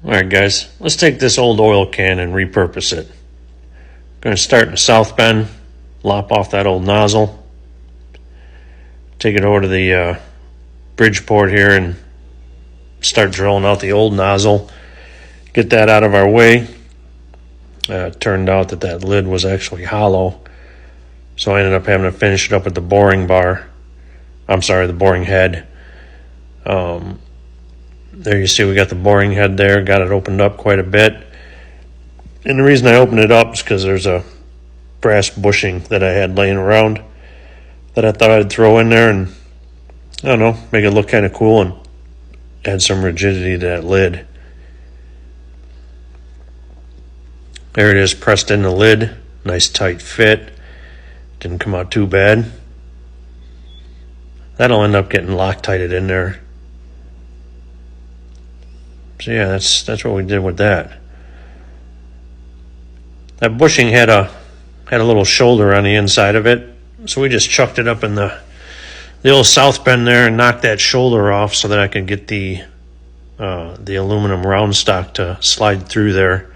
Alright guys, let's take this old oil can and repurpose it. Going to start in the south bend, lop off that old nozzle, take it over to the Bridgeport here and start drilling out the old nozzle, get that out of our way. It turned out that lid was actually hollow, so I ended up having to finish it up at the boring bar. I'm sorry, the boring head. There you see we got the boring head there, got it opened up quite a bit. And the reason I opened it up is because there's a brass bushing that I had laying around that I thought I'd throw in there and, I don't know, make it look kind of cool and add some rigidity to that lid. There it is, pressed in the lid, nice tight fit, didn't come out too bad. That'll end up getting Loctited in there. So yeah, that's what we did with that. That bushing had a little shoulder on the inside of it, so we just chucked it up in the old south bend there and knocked that shoulder off so that I could get the aluminum round stock to slide through there.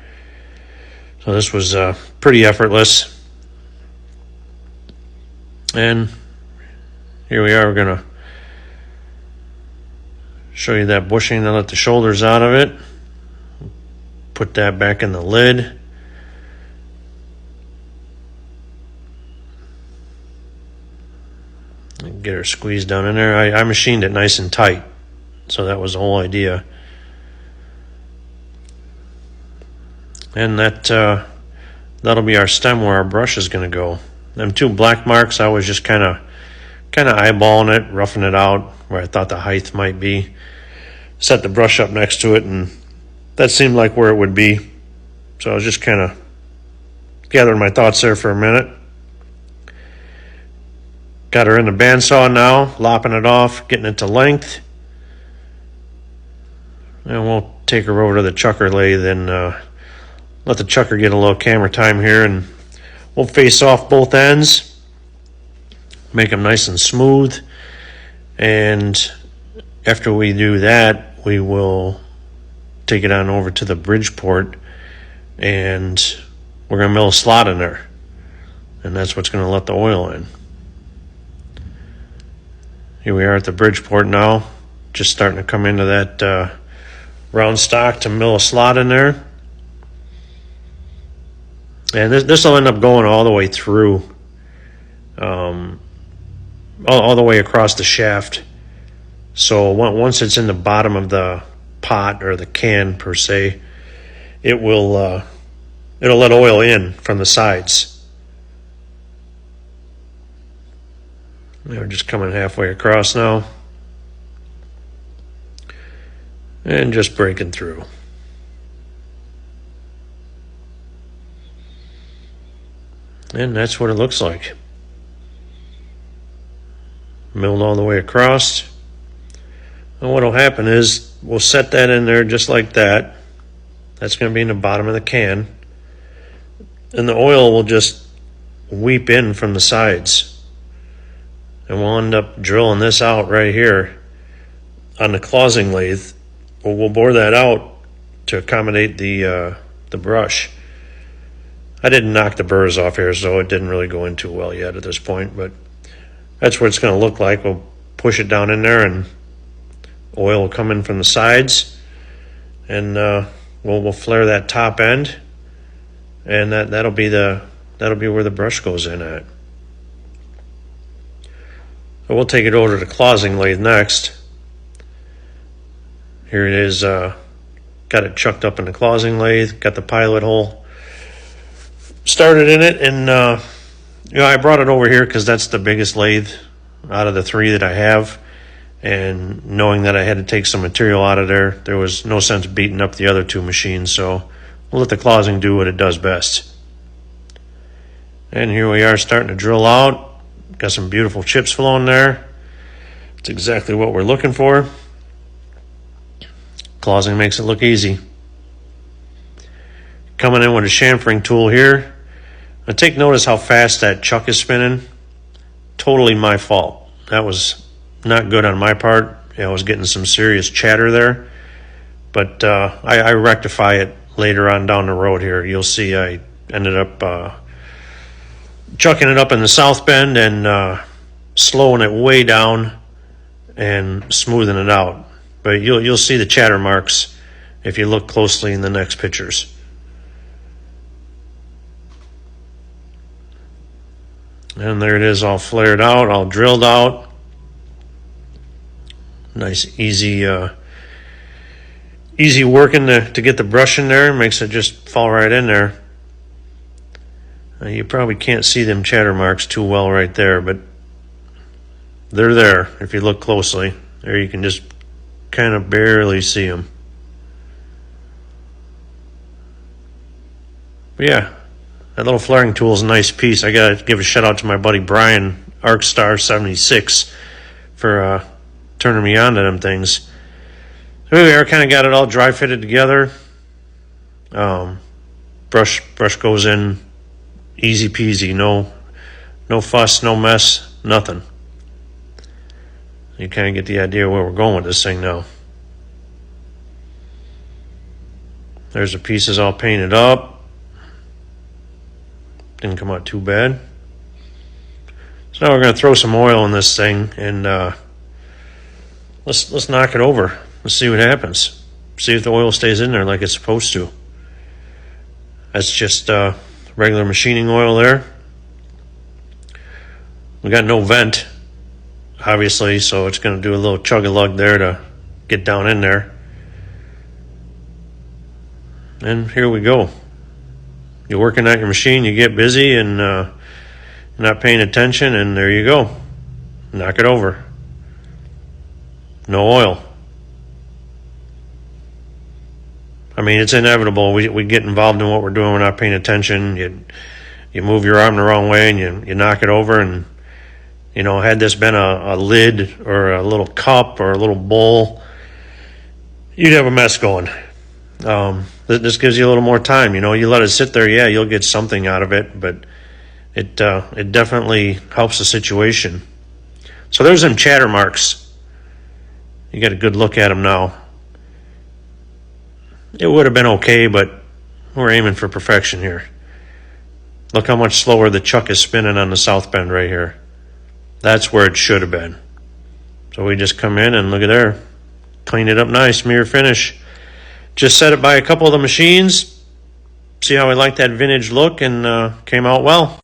So this was pretty effortless. And here we are. We're gonna show you that bushing and let the shoulders out of it. Put that back in the lid. Get her squeezed down in there. I machined it nice and tight, so that was the whole idea. And that'll be our stem where our brush is going to go. Them two black marks, I was just kind of eyeballing it, roughing it out where I thought the height might be. Set the brush up next to it, and that seemed like where it would be. So I was just kind of gathering my thoughts there for a minute. Got her in the bandsaw now, lopping it off, getting it to length. And we'll take her over to the chucker lathe and let the chucker get a little camera time here, and we'll face off both ends, make them nice and smooth. And after we do that, we will take it on over to the Bridgeport, and we're going to mill a slot in there, and that's what's going to let the oil in. Here we are at the Bridgeport now, just starting to come into that round stock to mill a slot in there. And this will end up going all the way through, all the way across the shaft. So once it's in the bottom of the pot or the can per se, it'll let oil in from the sides. We're just coming halfway across now and just breaking through. And that's what it looks like. Milled all the way across. And what will happen is we'll set that in there just like that. That's going to be in the bottom of the can. And the oil will just weep in from the sides. And we'll end up drilling this out right here on the closing lathe. We'll bore that out to accommodate the brush. I didn't knock the burrs off here, so it didn't really go in too well yet at this point, but that's what it's going to look like. We'll push it down in there, and oil will come in from the sides, and we'll flare that top end, and that'll be where the brush goes in at. So we'll take it over to the closing lathe next. Here it is, got it chucked up in the closing lathe, got the pilot hole started in it, and I brought it over here because that's the biggest lathe out of the three that I have, and knowing that I had to take some material out of there was no sense beating up the other two machines, so we'll let the closing do what it does best. And here we are starting to drill out. Got some beautiful chips flowing there. It's exactly what we're looking for. Closing makes it look easy. Coming in with a chamfering tool here. Now take notice how fast that chuck is spinning. Totally my fault. That was not good on my part. I was getting some serious chatter there. But I rectify it later on down the road here. You'll see I ended up chucking it up in the south bend and slowing it way down and smoothing it out. But you'll see the chatter marks if you look closely in the next pictures. And there it is, all flared out, all drilled out. Nice, easy working to get the brush in there. Makes it just fall right in there. You probably can't see them chatter marks too well right there, but they're there if you look closely. There you can just kind of barely see them. But yeah, that little flaring tool is a nice piece. I gotta give a shout out to my buddy Brian, ArcStar76, for turning me on to them things. So here we are, kind of got it all dry fitted together. Brush goes in easy peasy, no fuss, no mess, nothing. You kind of get the idea where we're going with this thing now. There's the pieces all painted up. Didn't come out too bad. So now we're going to throw some oil in this thing and let's knock it over. Let's see what happens. See if the oil stays in there like it's supposed to. That's just regular machining oil there. We got no vent, obviously, so it's going to do a little chug-a-lug there to get down in there. And here we go. You're working at your machine, you get busy and not paying attention, and there you go. Knock it over. No oil. I mean, it's inevitable. We get involved in what we're doing. We're not paying attention. You move your arm the wrong way and you knock it over. And, you know, had this been a lid or a little cup or a little bowl, you'd have a mess going. This gives you a little more time. You know, you let it sit there, yeah, you'll get something out of it, but it definitely helps the situation. So there's them chatter marks. You got a good look at them now. It would have been okay, but we're aiming for perfection here. Look how much slower the chuck is spinning on the south bend right here. That's where it should have been. So we just come in and look at there. Clean it up nice, mirror finish. Just set it by a couple of the machines. See how I like that vintage look, and came out well.